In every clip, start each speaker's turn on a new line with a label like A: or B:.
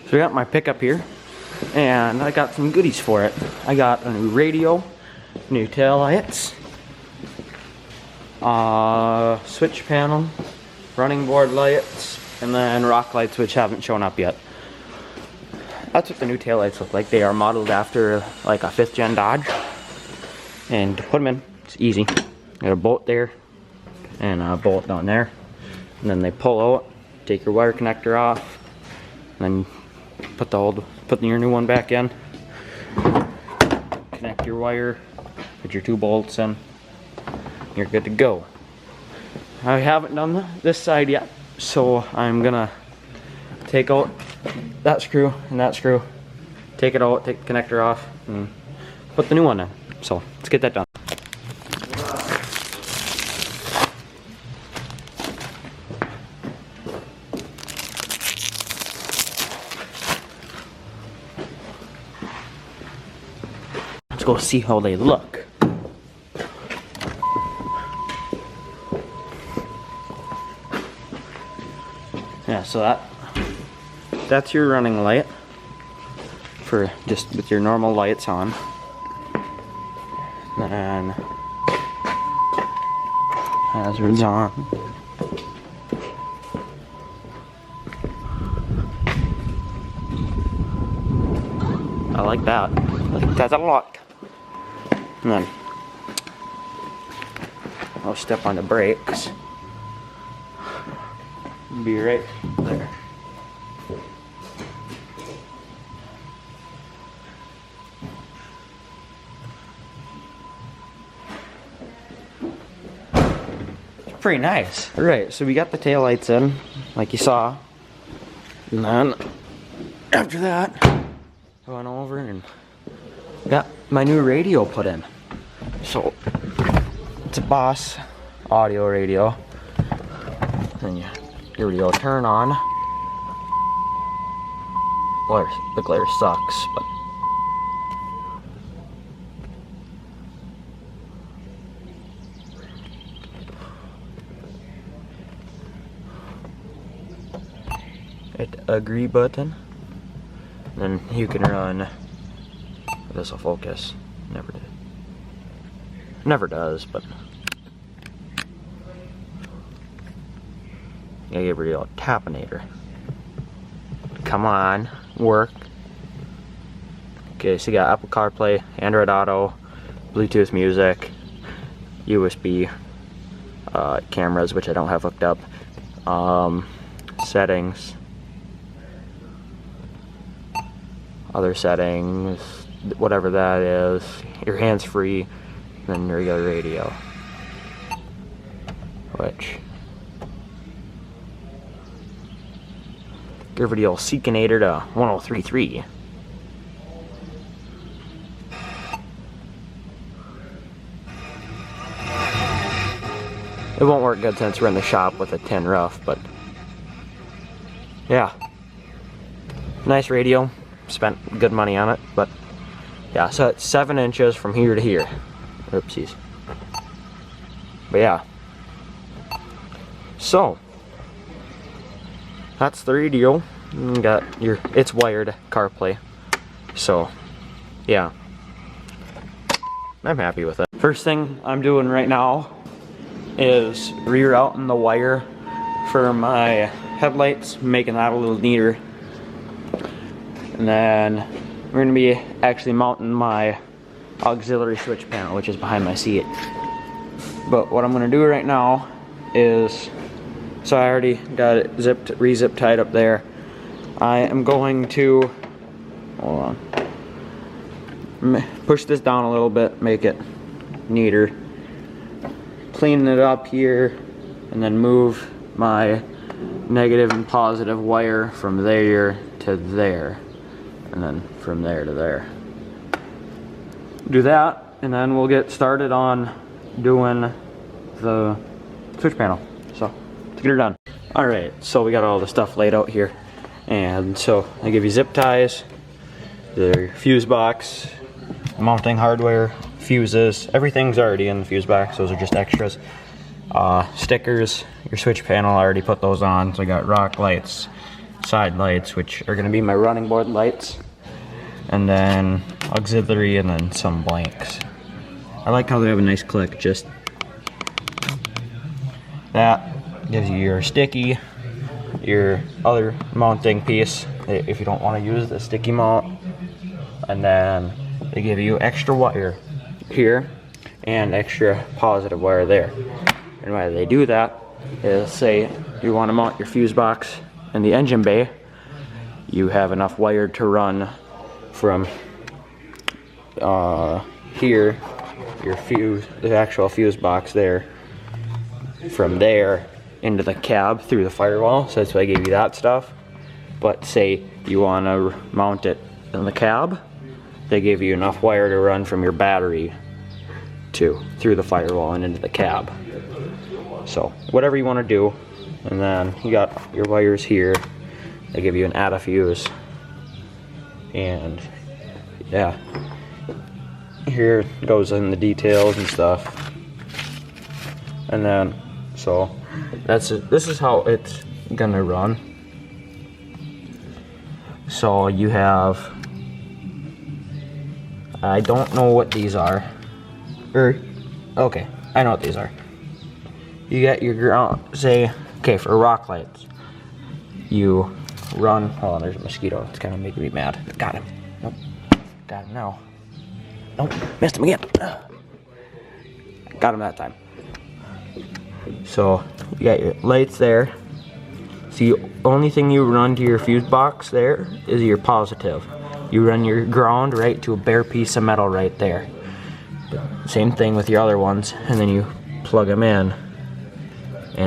A: So we got my pickup here, and I got some goodies for it. I got a new radio, new tail lights, switch panel, running board lights, and then rock lights, which haven't shown up yet. That's what the new tail lights look like. They are modeled after like a 5th gen Dodge. And to put them in, it's easy. Got a bolt there and a bolt down there. And then they pull out, take your wire connector off, and then put your new one back in. Connect your wire, put your 2 bolts in. You're good to go. I haven't done this side yet, so I'm gonna take out that screw and that screw, take it out, take the connector off, and put the new one in. So let's get that done. Let's go see how they look. Yeah, so that's your running light for just with your normal lights on. Then hazards on. I like that. That's a lot. And then I'll step on the brakes. Be right there. Pretty nice. Alright, so we got the tail lights in, like you saw. And then, after that, I went over and got my new radio put in. So, it's a Boss audio radio. Then your radio turn on. The glare sucks, but hit the agree button, then you can run. This will focus. Never did. Never does, but yeah, give you a tapinator. Come on, work. Okay, so you got Apple CarPlay, Android Auto, Bluetooth music, USB, cameras, which I don't have hooked up, settings. Other settings, whatever that is, your hands free, then your regular radio, which give the old Seekinator to 1033. It won't work good since we're in the shop with a tin roof, but yeah, nice radio. Spent good money on it, but yeah, so it's 7 inches from here to here. Oopsies. But yeah, so that's the radio. You got it's wired CarPlay, so yeah, I'm happy with it. First thing I'm doing right now is rerouting the wire for my headlights, making that a little neater. And then we're going to be actually mounting my auxiliary switch panel, which is behind my seat. But what I'm going to do right now is, so I already got it re-zip tied up there. I am going to, hold on, push this down a little bit, make it neater. Clean it up here, and then move my negative and positive wire from there to there. And then from there to there. Do that, and then we'll get started on doing the switch panel. So let's get her done. Alright, so we got all the stuff laid out here. And so I give you zip ties, the fuse box, mounting hardware, fuses, everything's already in the fuse box, those are just extras. Stickers, your switch panel, I already put those on, so I got rock lights, side lights, which are gonna be my running board lights, and then auxiliary, and then some blanks. I like how they have a nice click. Just that gives you your sticky, your other mounting piece if you don't want to use the sticky mount, and then they give you extra wire here and extra positive wire there. And why they do that is, say you want to mount your fuse box in the engine bay, you have enough wire to run from here, your fuse, the actual fuse box there, from there into the cab through the firewall. So that's why I gave you that stuff. But say you want to mount it in the cab, they give you enough wire to run from your battery to through the firewall and into the cab. So whatever you want to do. And then you got your wires here. They give you an ATA fuse. And yeah, here goes in the details and stuff. And then so this is how it's gonna run. So you have, I don't know what these are, okay, I know what these are. You get your ground, say, okay, for rock lights, you run, hold on, there's a mosquito, it's kind of making me mad. Got him. Nope. Got him now. Nope, missed him again. Got him that time. So you got your lights there. So the only thing you run to your fuse box there is your positive. You run your ground right to a bare piece of metal right there. Same thing with your other ones, and then you plug them in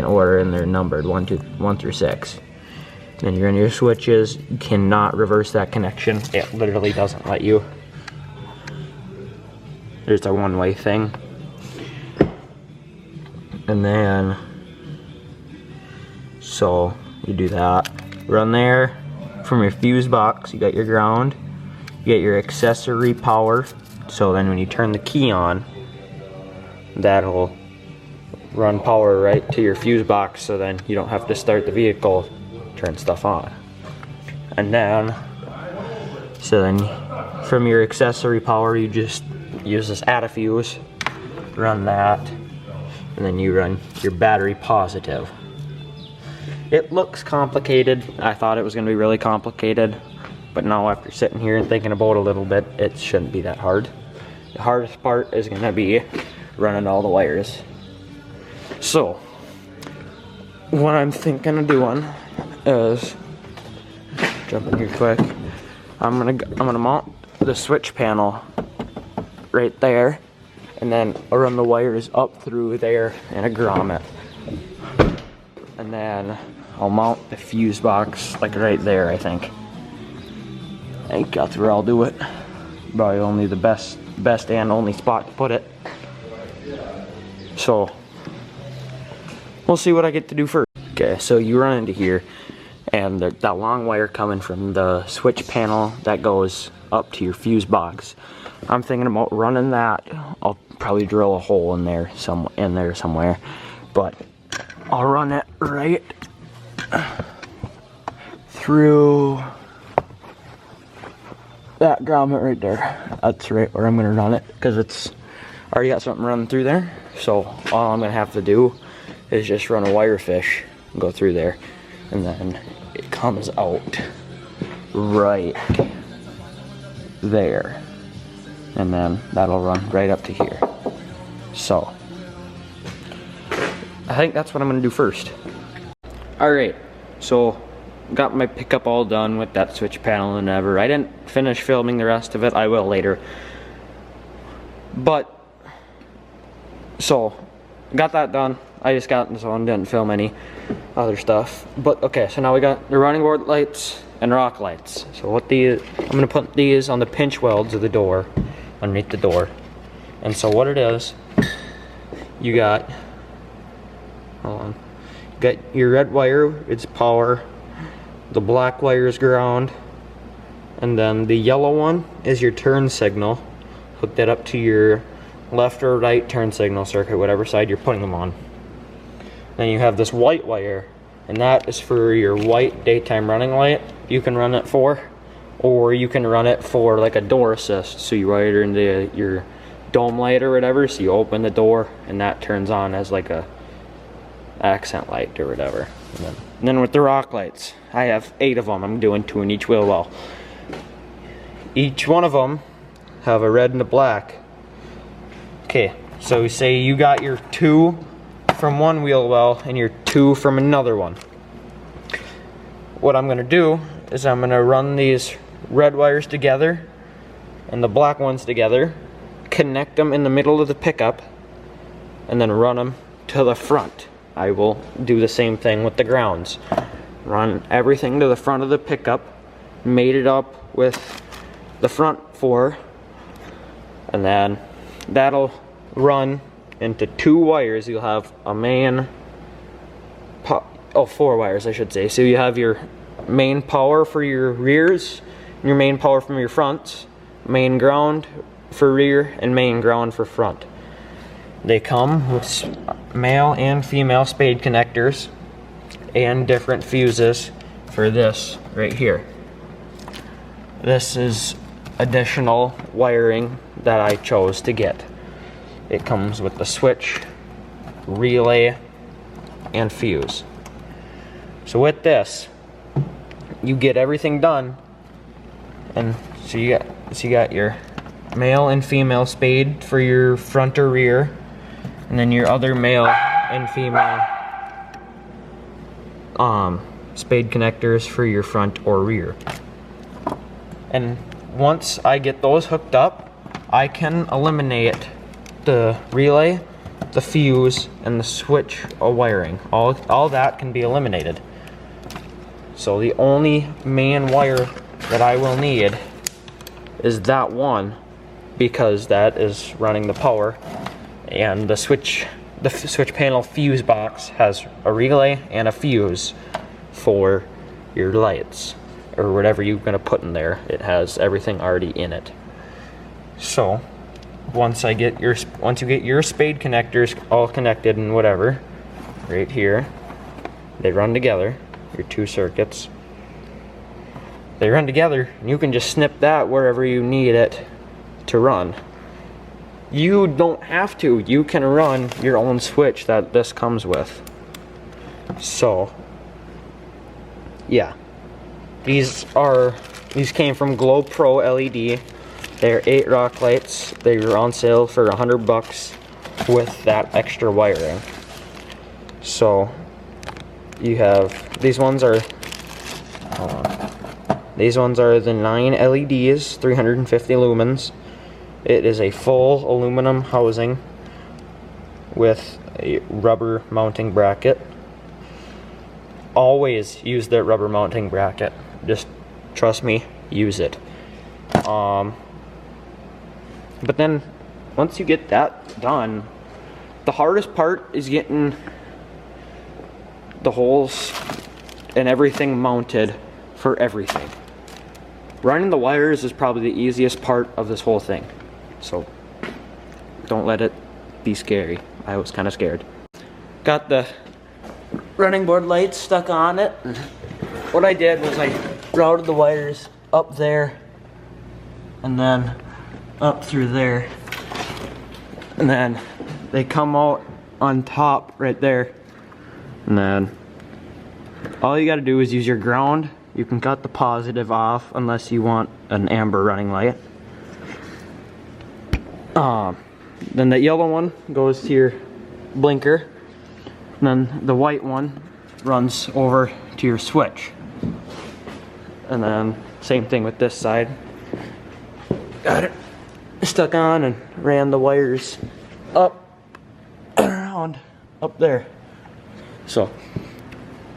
A: order, and they're numbered 1 through 6. Then you run your switches. You cannot reverse that connection. It literally doesn't let you. There's a one-way thing. And then, so you do that. Run there from your fuse box. You got your ground. You get your accessory power. So then when you turn the key on, that'll run power right to your fuse box. So then you don't have to start the vehicle, turn stuff on. And then, so then from your accessory power, you just use this ATA fuse, run that, and then you run your battery positive. It looks complicated. I thought it was going to be really complicated, but now after sitting here and thinking about it a little bit, it shouldn't be that hard. The hardest part is going to be running all the wires. So what I'm thinking of doing is, jump in here quick, I'm gonna mount the switch panel right there, and then I'll run the wires up through there and a grommet. And then I'll mount the fuse box like right there, I think that's where I'll do it. Probably only the best and only spot to put it. So we'll see what I get to do first. Okay, so you run into here, and that long wire coming from the switch panel that goes up to your fuse box. I'm thinking about running that. I'll probably drill a hole in there somewhere, but I'll run it right through that grommet right there. That's right where I'm gonna run it, because it's already got something running through there. So all I'm gonna have to do is just run a wire fish and go through there, and then it comes out right there, and then that'll run right up to here. So I think that's what I'm gonna do first. Alright, so got my pickup all done with that switch panel and ever. I didn't finish filming the rest of it. I will later. But so got that done. I just got this one, didn't film any other stuff. But okay, so now we got the running board lights and rock lights. So what these, I'm gonna put these on the pinch welds of the door, underneath the door. And so what it is, you got, hold on, you got your red wire, it's power, the black wire is ground, and then the yellow one is your turn signal. Hook that up to your left or right turn signal circuit, whatever side you're putting them on. Then you have this white wire and that is for your white daytime running light. You can run it for, or you can run it for like a door assist. So you wire it into your dome light or whatever, so you open the door and that turns on as like a accent light or whatever. And then with the rock lights, I have 8 of them. I'm doing 2 in each wheel well. Each one of them have a red and a black. Okay, so say you got your 2 from one wheel well and your 2 from another one. What I'm gonna do is I'm gonna run these red wires together and the black ones together, connect them in the middle of the pickup, and then run them to the front. I will do the same thing with the grounds. Run everything to the front of the pickup, mate it up with the front 4, and then that'll run into 2 wires. You'll have a main, 4 wires I should say. So you have your main power for your rears, your main power from your fronts, main ground for rear, and main ground for front. They come with male and female spade connectors and different fuses for this right here. This is additional wiring that I chose to get. It comes with the switch, relay, and fuse. So with this, you get everything done, and so you got your male and female spade for your front or rear, and then your other male and female spade connectors for your front or rear. And once I get those hooked up, I can eliminate the relay, the fuse, and the switch wiring. All that can be eliminated. So the only main wire that I will need is that one, because that is running the power, and the switch panel fuse box has a relay and a fuse for your lights or whatever you're going to put in there. It has everything already in it. So once you get your spade connectors all connected and whatever right here, they run together, your 2 circuits. They run together, and you can just snip that wherever you need it to run. You don't have to. You can run your own switch that this comes with. So, yeah. These came from Glow Pro LED. They're 8 rock lights. They were on sale for $100 with that extra wiring. So, you have, these ones are the 9 LEDs, 350 lumens. It is a full aluminum housing with a rubber mounting bracket. Always use the rubber mounting bracket. Just trust me, use it. But then once you get that done, the hardest part is getting the holes and everything mounted for everything. Running the wires is probably the easiest part of this whole thing. So don't let it be scary. I was kind of scared. Got the running board lights stuck on it. And what I did was I routed the wires up there and then up through there. And then they come out on top right there. And then all you gotta do is use your ground. You can cut the positive off unless you want an amber running light. Then the yellow one goes to your blinker, and then the white one runs over to your switch. And then same thing with this side. Got it stuck on and ran the wires up and around up there. So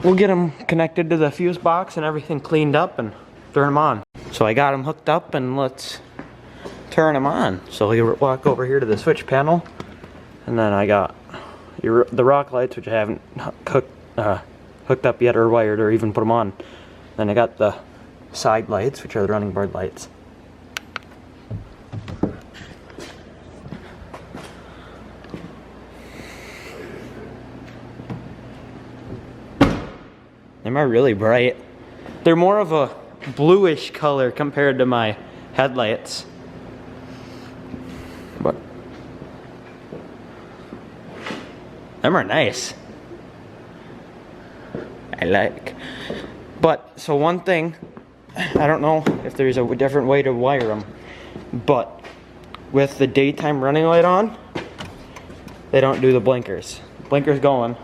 A: we'll get them connected to the fuse box and everything cleaned up and turn them on. So I got them hooked up, and let's turn them on. So we walk over here to the switch panel, and then I got the rock lights, which I haven't hooked up yet or wired or even put them on. Then I got the side lights, which are the running board lights. them are really bright. They're more of a bluish color compared to my headlights. But them are nice. I like. But, so one thing, I don't know if there's a different way to wire them, but with the daytime running light on, they don't do the blinkers. Blinkers going,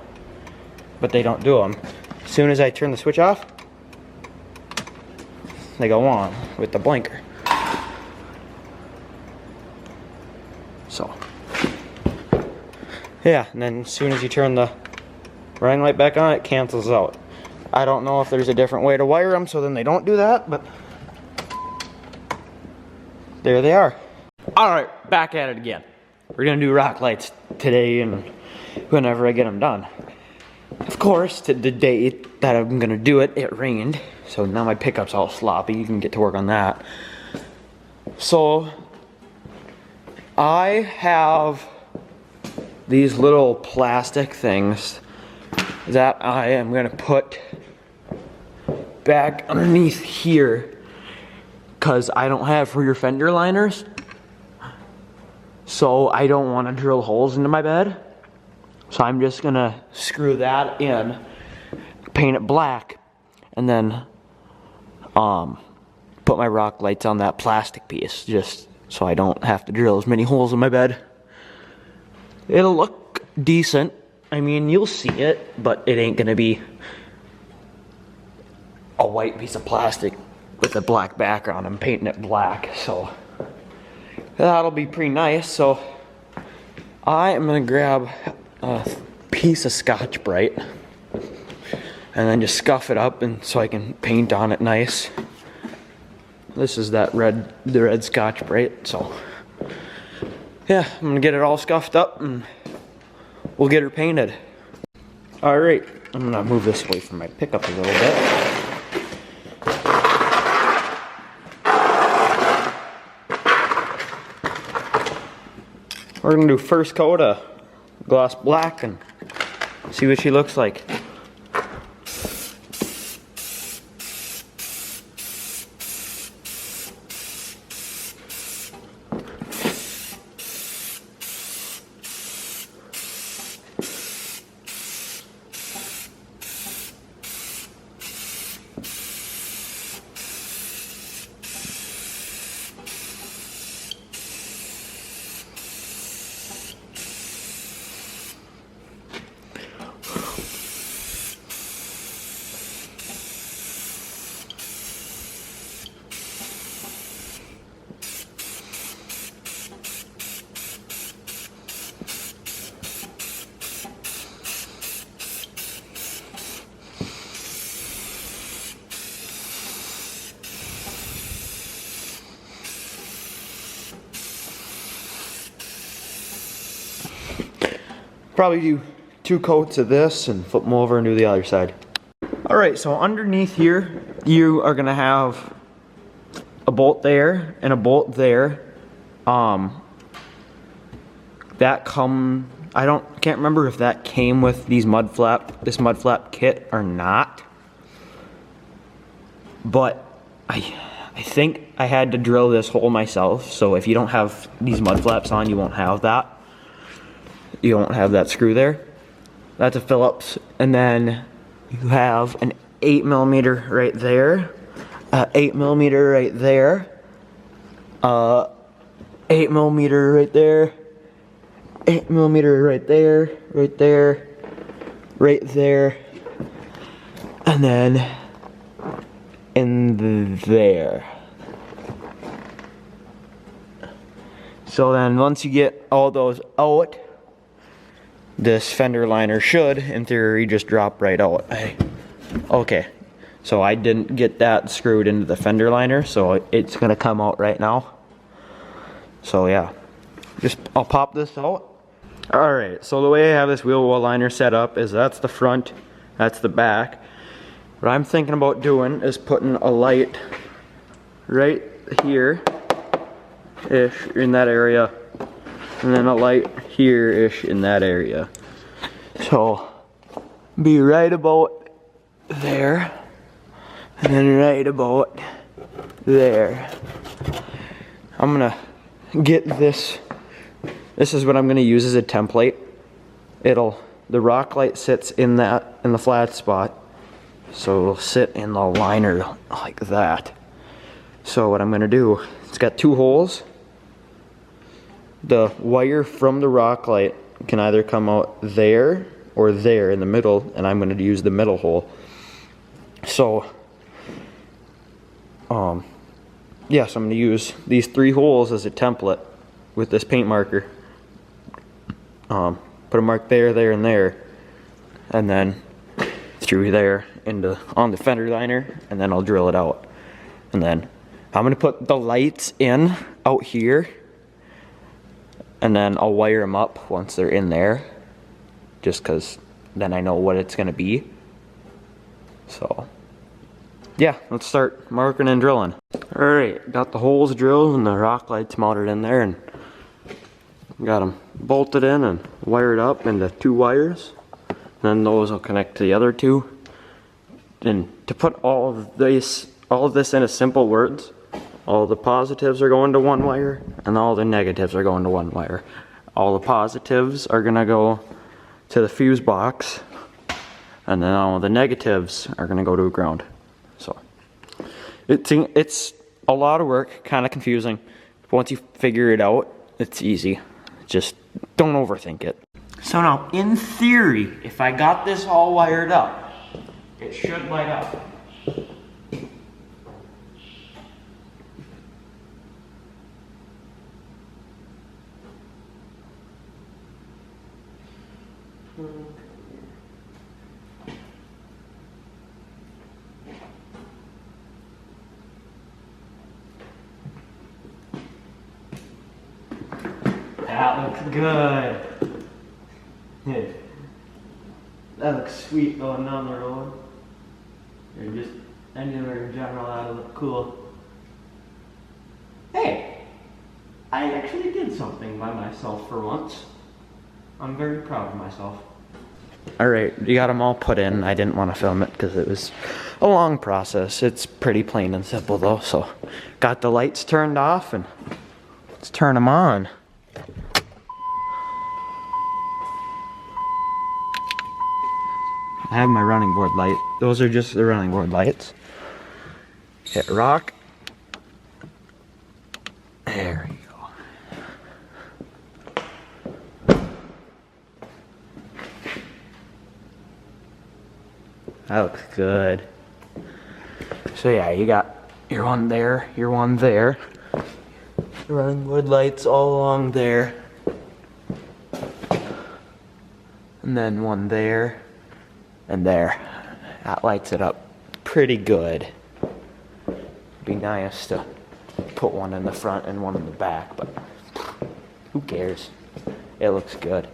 A: but they don't do them. As soon as I turn the switch off, they go on with the blinker. So, yeah, and then as soon as you turn the running light back on, it cancels out. I don't know if there's a different way to wire them so then they don't do that, but there they are. Alright, back at it again. We're gonna do rock lights today and whenever I get them done. Of course, the day that I'm gonna do it, it rained. So now my pickup's all sloppy. You can get to work on that. So, I have these little plastic things that I am gonna put back underneath here because I don't have rear fender liners, so I don't want to drill holes into my bed. So I'm just gonna screw that in, paint it black, and then put my rock lights on that plastic piece, just so I don't have to drill as many holes in my bed. It'll look decent. I mean, you'll see it, but it ain't gonna be a white piece of plastic with a black background. I'm painting it black, so that'll be pretty nice. So I am gonna grab a piece of Scotch-Brite and then just scuff it up and so I can paint on it nice. This is the red Scotch-Brite, so yeah, I'm gonna get it all scuffed up and we'll get her painted. Alright, I'm gonna move this away from my pickup a little bit. We're gonna do first coat of gloss black and see what she looks like. Probably do 2 coats of this and flip them over and do the other side. Alright, so underneath here, you are gonna have a bolt there and a bolt there. Can't remember if that came with this mud flap kit or not. But I think I had to drill this hole myself, so if you don't have these mud flaps on, you won't have that. You won't have that screw there. That's a Phillips. And then you have an 8mm right there, 8mm right there, 8mm right there, 8mm right there, right there, right there, and then in there. So then once you get all those out, this fender liner should, in theory, just drop right out. Okay, so I didn't get that screwed into the fender liner, so it's gonna come out right now. So yeah, I'll pop this out. Alright, so the way I have this wheel well liner set up is that's the front, that's the back. What I'm thinking about doing is putting a light right here-ish in that area, and then a light here-ish in that area. So, be right about there, and then right about there. I'm gonna get this. This is what I'm gonna use as a template. The rock light sits in the flat spot, so it'll sit in the liner like that. So what I'm gonna do, it's got 2 holes. The wire from the rock light can either come out there or there in the middle, and I'm gonna use the middle hole. So, yeah, so I'm gonna use these 3 holes as a template with this paint marker. Put a mark there, there, and there, and then through there on the fender liner, and then I'll drill it out. And then I'm gonna put the lights in out here, and then I'll wire them up once they're in there, just because then I know what it's gonna be. So yeah, let's start marking and drilling. All right, got the holes drilled and the rock lights mounted in there, and got them bolted in and wired up into 2 wires. Then those will connect to the other 2. And to put all of this into simple words, all the positives are going to 1 wire and all the negatives are going to 1 wire. All the positives are gonna go to the fuse box, and then all the negatives are gonna go to ground. So it's a lot of work, kind of confusing. But once you figure it out, it's easy. Just don't overthink it. So now, in theory, if I got this all wired up, it should light up. That looks good. Yeah. That looks sweet going down the road. Or just anywhere in general, that would look cool. Hey, I actually did something by myself for once. I'm very proud of myself. Alright, you got them all put in. I didn't want to film it because it was a long process. It's pretty plain and simple though. So, got the lights turned off and let's turn them on. I have my running board light. Those are just the running board lights. Hit rock. There you go. That looks good. So yeah, you got your one there, your one there. Running board lights all along there. And then one there. And there, that lights it up pretty good. Be nice to put one in the front and one in the back, but who cares? It looks good.